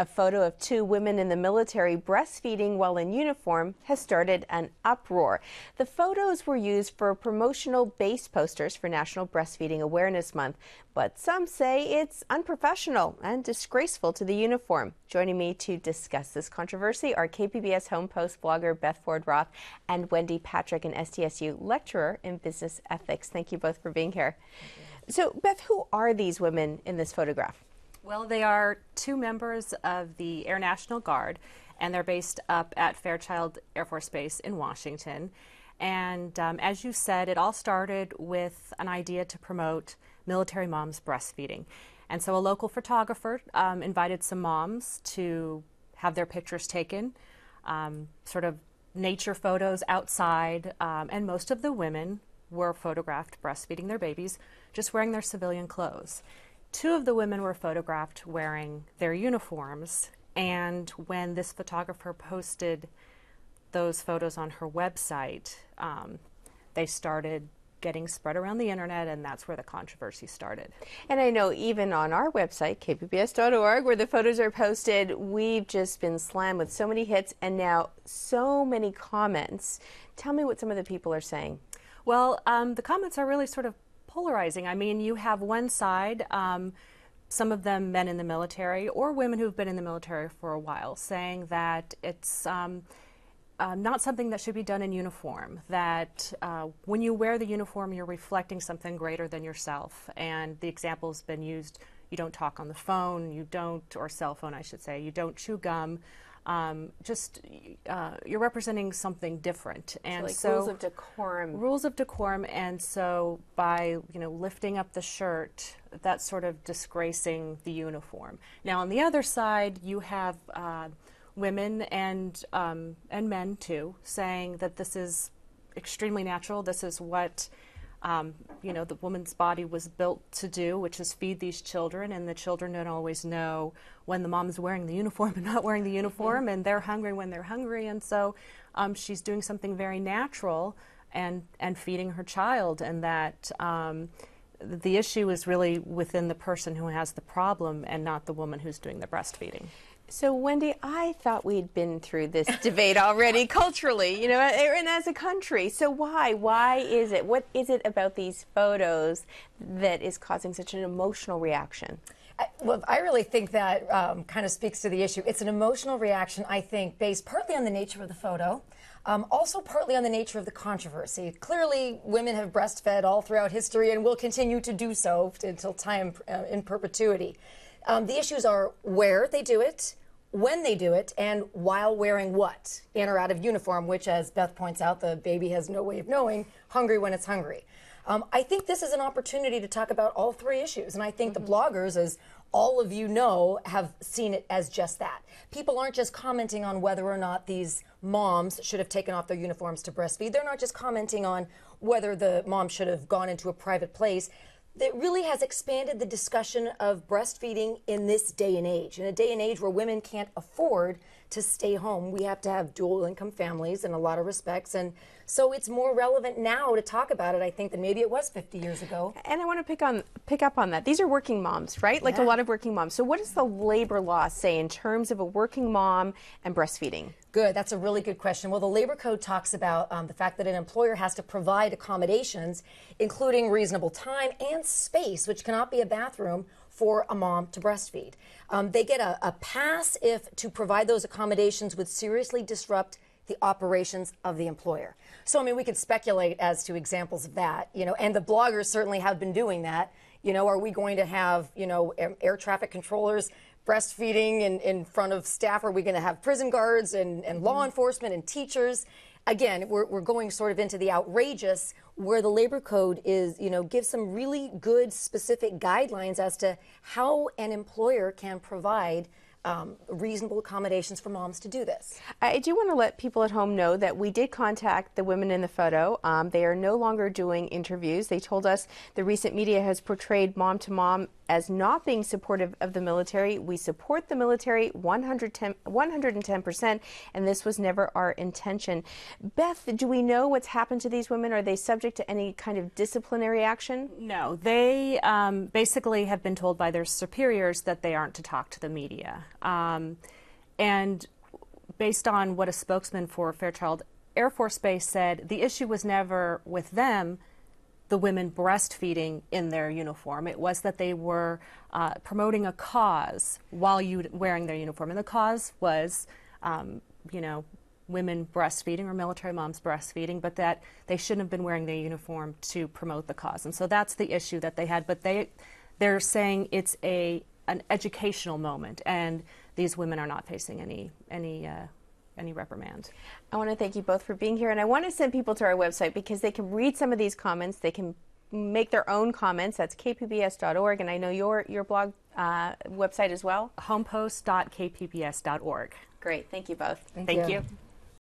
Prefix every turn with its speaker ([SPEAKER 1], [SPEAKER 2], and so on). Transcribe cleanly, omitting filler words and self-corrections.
[SPEAKER 1] A photo of two women in the military breastfeeding while in uniform has started an uproar. The photos were used for promotional base posters for National Breastfeeding Awareness Month, but some say it's unprofessional and disgraceful to the uniform. Joining me to discuss this controversy are KPBS Home Post blogger Beth Ford Roth and Wendy Patrick, an SDSU lecturer in business ethics. Thank you both for being here. So, Beth, who are these women in this photograph?
[SPEAKER 2] Well, they are two members of the Air National Guard, and they're based up at Fairchild Air Force Base in Washington. And as you said, it all started with an idea to promote military moms breastfeeding. And so a local photographer invited some moms to have their pictures taken, sort of nature photos outside, and most of the women were photographed breastfeeding their babies, just wearing their civilian clothes. Two of the women were photographed wearing their uniforms, and when this photographer posted those photos on her website, they started getting spread around the internet, and that's where the controversy started.
[SPEAKER 1] And I know even on our website, kpbs.org, where the photos are posted, we've just been slammed with so many hits and now so many comments. Tell me what some of the people are saying.
[SPEAKER 2] Well, the comments are really sort of polarizing. I mean, you have one side, some of them men in the military or women who've been in the military for a while, saying that it's not something that should be done in uniform, that when you wear the uniform, you're reflecting something greater than yourself. And the example's been used: you don't talk on the phone, you don't, or cell phone, I should say, you don't chew gum. You're representing something different, and
[SPEAKER 1] so rules of decorum.
[SPEAKER 2] Rules of decorum, and so by lifting up the shirt, that's sort of disgracing the uniform. Now on the other side, you have women and men too saying that this is extremely natural. This is what the woman's body was built to do, which is feed these children, and the children don't always know when the mom's wearing the uniform and not wearing the uniform, and they're hungry when they're hungry, and so she's doing something very natural and feeding her child, and that the issue is really within the person who has the problem and not the woman who's doing the breastfeeding.
[SPEAKER 1] So, Wendy, I thought we'd been through this debate already culturally, and as a country. So why? Why is it? What is it about these photos that is causing such an emotional reaction?
[SPEAKER 3] Well, I really think that kind of speaks to the issue. It's an emotional reaction, I think, based partly on the nature of the photo, also partly on the nature of the controversy. Clearly, women have breastfed all throughout history and will continue to do so until time in perpetuity. The issues are where they do it, when they do it, and while wearing what, in or out of uniform, which, as Beth points out, the baby has no way of knowing, hungry when it's hungry. I think this is an opportunity to talk about all three issues, and I think the bloggers, as all of you know, have seen it as just that. People aren't just commenting on whether or not these moms should have taken off their uniforms to breastfeed. They're not just commenting on whether the mom should have gone into a private place. That really has expanded the discussion of breastfeeding in this day and age. In a day and age where women can't afford to stay home, we have to have dual income families in a lot of respects, and so it's more relevant now to talk about it, I think, than maybe it was 50 years ago.
[SPEAKER 1] And I want to pick up on that. These are working moms, right? Like a lot of working moms. So what does the labor law say in terms of a working mom and breastfeeding?
[SPEAKER 3] Good. That's a really good question. Well, the Labor Code talks about the fact that an employer has to provide accommodations, including reasonable time and space, which cannot be a bathroom, for a mom to breastfeed. They get a pass if to provide those accommodations would seriously disrupt the operations of the employer. So, I mean, we could speculate as to examples of that, and the bloggers certainly have been doing that. Are we going to have, air traffic controllers breastfeeding in front of staff? Are we going to have prison guards and law enforcement and teachers? Again, we're going sort of into the outrageous, where the Labor Code is, gives some really good specific guidelines as to how an employer can provide reasonable accommodations for moms to do this.
[SPEAKER 1] I do want to let people at home know that we did contact the women in the photo. They are no longer doing interviews. They told us the recent media has portrayed mom to mom as not being supportive of the military. We support the military 110%, and this was never our intention. Beth, do we know what's happened to these women? Are they subject to any kind of disciplinary action?
[SPEAKER 2] No, they basically have been told by their superiors that they aren't to talk to the media. And based on what a spokesman for Fairchild Air Force Base said, the issue was never with them, the women breastfeeding in their uniform. It was that they were promoting a cause while wearing their uniform. And the cause was, women breastfeeding or military moms breastfeeding, but that they shouldn't have been wearing their uniform to promote the cause. And so that's the issue that they had. But they're saying it's an educational moment, and these women are not facing any reprimand.
[SPEAKER 1] I want to thank you both for being here, and I want to send people to our website because they can read some of these comments. They can make their own comments. That's kpbs.org, and I know your blog website as well.
[SPEAKER 2] Homepost.kpbs.org.
[SPEAKER 1] Great. Thank you both.
[SPEAKER 3] Thank you.
[SPEAKER 2] you.